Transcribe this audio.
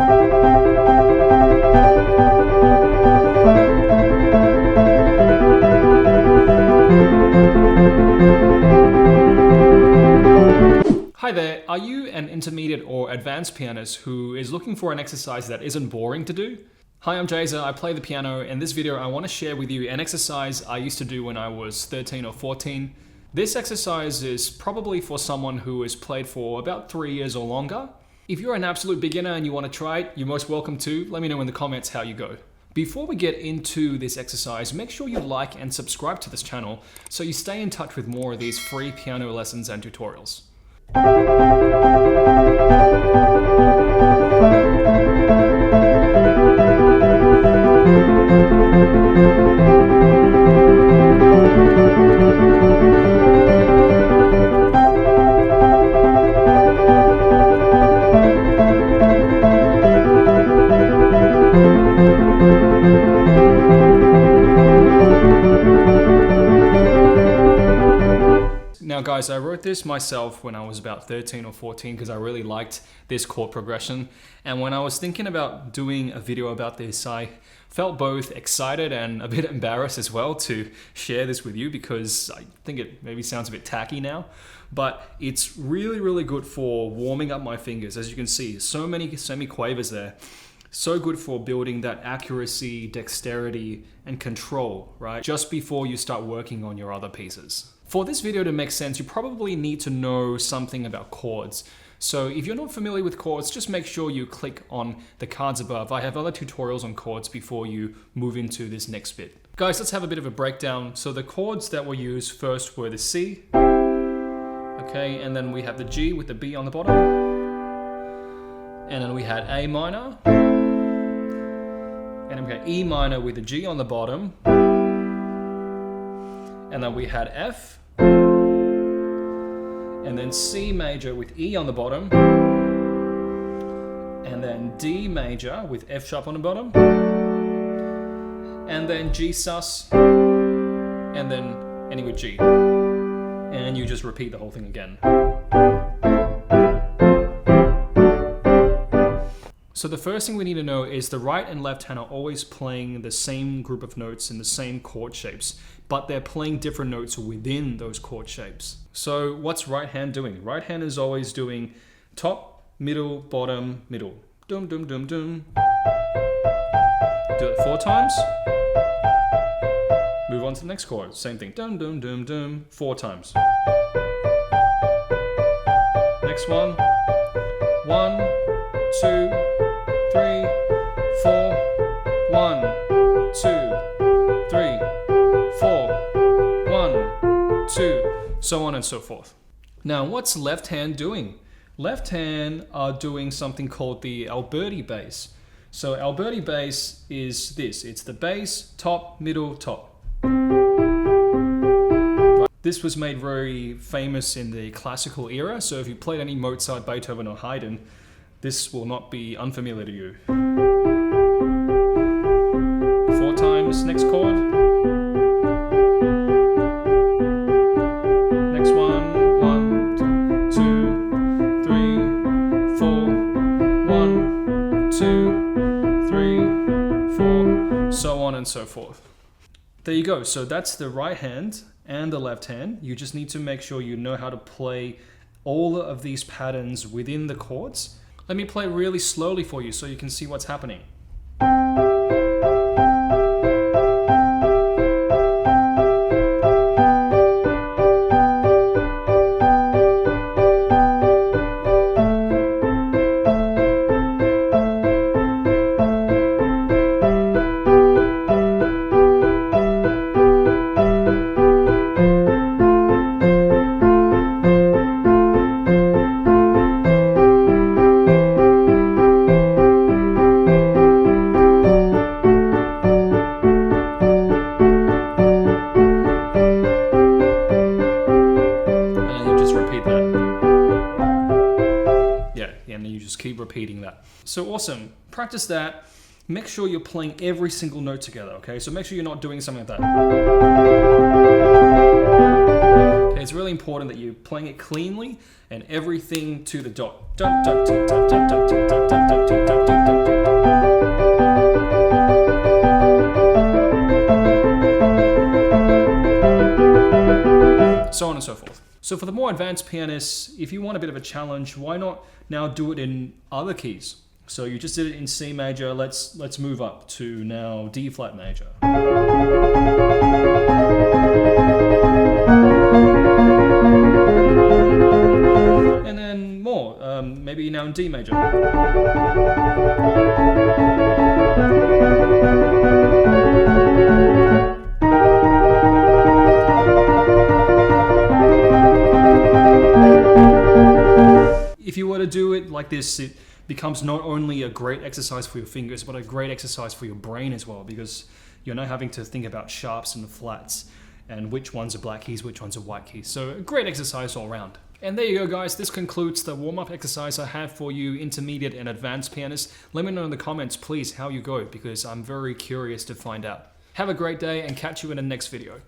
Hi there, are you an intermediate or advanced pianist who is looking for an exercise that isn't boring to do? Hi, I'm Jazer, I play the piano. In this video I want to share with you an exercise I used to do when I was 13 or 14. This exercise is probably for someone who has played for about 3 years or longer. If you're an absolute beginner and you want to try it, you're most welcome to. Let me know in the comments how you go. Before we get into this exercise, make sure you like and subscribe to this channel so you stay in touch with more of these free piano lessons and tutorials. Now guys, I wrote this myself when I was about 13 or 14 because I really liked this chord progression. And when I was thinking about doing a video about this, I felt both excited and a bit embarrassed as well to share this with you because I think it maybe sounds a bit tacky now. But it's really good for warming up my fingers. As you can see, so many semiquavers there. So good for building that accuracy, dexterity, and control, right? Just before you start working on your other pieces. For this video to make sense, you probably need to know something about chords. So if you're not familiar with chords, just make sure you click on the cards above. I have other tutorials on chords before you move into this next bit. Guys, let's have a bit of a breakdown. So the chords that were used first were the C, okay, and then we have the G with the B on the bottom, and then we had A minor, and then we had E minor with the G on the bottom, and then we had F, and then C major with E on the bottom, and then D major with F sharp on the bottom, and then G sus, and then ending with G. And you just repeat the whole thing again. So the first thing we need to know is the right and left hand are always playing the same group of notes in the same chord shapes, but they're playing different notes within those chord shapes. So what's right hand doing? Right hand is always doing top, middle, bottom, middle. Dum, dum, dum, dum. Do it 4 times. Move on to the next chord. Same thing. Dum, dum, dum, dum. 4 times. Next one. 1, 2, 3, 4. 1, 2, 3, 4. 1, 2. So on and so forth. Now, what's left hand doing? Left hand are doing something called the Alberti bass. So Alberti bass is this. It's the bass, top, middle, top. This was made very famous in the classical era. So if you played any Mozart, Beethoven, or Haydn, this will not be unfamiliar to you. 4 times, next chord. Next one. 1, 2, 3, 4. 1, 2, 3, 4. So on and so forth. There you go. So that's the right hand and the left hand. You just need to make sure you know how to play all of these patterns within the chords. Let me play really slowly for you so you can see what's happening. Keep repeating that. So awesome. Practice that. Make sure you're playing every single note together, okay? So make sure you're not doing something like that. Okay, it's really important that you're playing it cleanly and everything to the dot. so on and so forth. So for the more advanced pianists, if you want a bit of a challenge, why not now do it in other keys? So you just did it in C major, let's move up to now D flat major. And then more, maybe now in D major. If you were to do it like this, it becomes not only a great exercise for your fingers, but a great exercise for your brain as well, because you're not having to think about sharps and flats and which ones are black keys, which ones are white keys. So a great exercise all around. And there you go, guys. This concludes the warm-up exercise I have for you intermediate and advanced pianists. Let me know in the comments, please, how you go, because I'm very curious to find out. Have a great day and catch you in the next video.